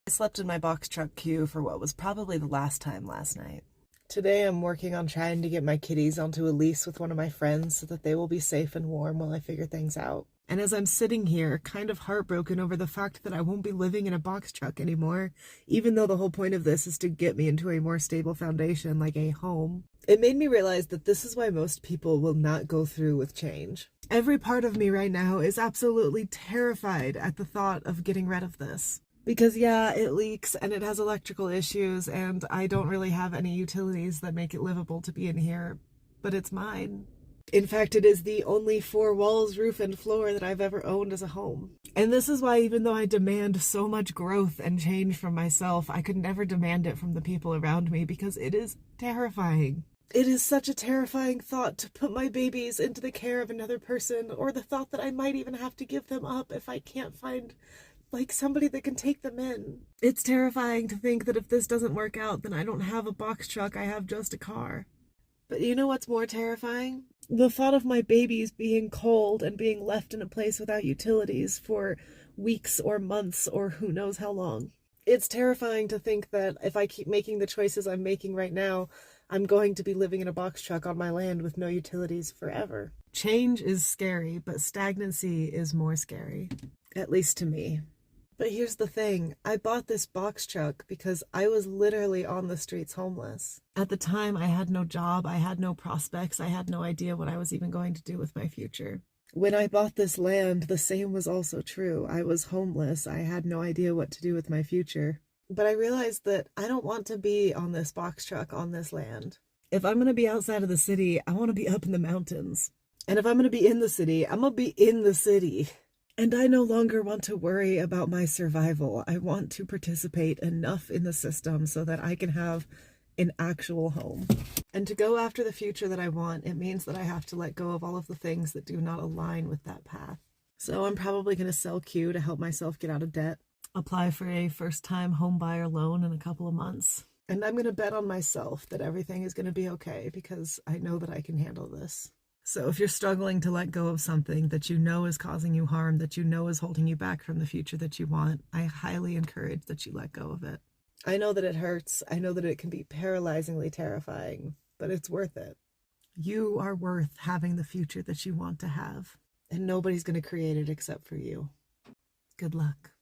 I slept in my box truck queue for what was probably the last time last night. Today I'm working on trying to get my kitties onto a lease with one of my friends so that they will be safe and warm while I figure things out. And as I'm sitting here, kind of heartbroken over the fact that I won't be living in a box truck anymore, even though the whole point of this is to get me into a more stable foundation, like a home, it made me realize that this is why most people will not go through with change. Every part of me right now is absolutely terrified at the thought of getting rid of this. Because yeah, it leaks and it has electrical issues and I don't really have any utilities that make it livable to be in here, but it's mine. In fact, it is the only four walls, roof, and floor that I've ever owned as a home. And this is why even though I demand so much growth and change from myself, I could never demand it from the people around me because it is terrifying. It is such a terrifying thought to put my babies into the care of another person, or the thought that I might even have to give them up if I can't find somebody that can take them in. It's terrifying to think that if this doesn't work out, then I don't have a box truck, I have just a car. But you know what's more terrifying? The thought of my babies being cold and being left in a place without utilities for weeks or months or who knows how long. It's terrifying to think that if I keep making the choices I'm making right now, I'm going to be living in a box truck on my land with no utilities forever. Change is scary, but stagnancy is more scary. At least to me. But here's the thing, I bought this box truck because I was literally on the streets homeless. At the time, I had no job, I had no prospects, I had no idea what I was even going to do with my future. When I bought this land, the same was also true. I was homeless, I had no idea what to do with my future. But I realized that I don't want to be on this box truck on this land. If I'm going to be outside of the city, I want to be up in the mountains. And if I'm going to be in the city, I'm going to be in the city. And I no longer want to worry about my survival. I want to participate enough in the system so that I can have an actual home. And to go after the future that I want, it means that I have to let go of all of the things that do not align with that path. So I'm probably going to sell Q to help myself get out of debt, apply for a first-time home buyer loan in a couple of months. And I'm going to bet on myself that everything is going to be okay because I know that I can handle this. So if you're struggling to let go of something that you know is causing you harm, that you know is holding you back from the future that you want, I highly encourage that you let go of it. I know that it hurts. I know that it can be paralyzingly terrifying, but it's worth it. You are worth having the future that you want to have, and nobody's going to create it except for you. Good luck.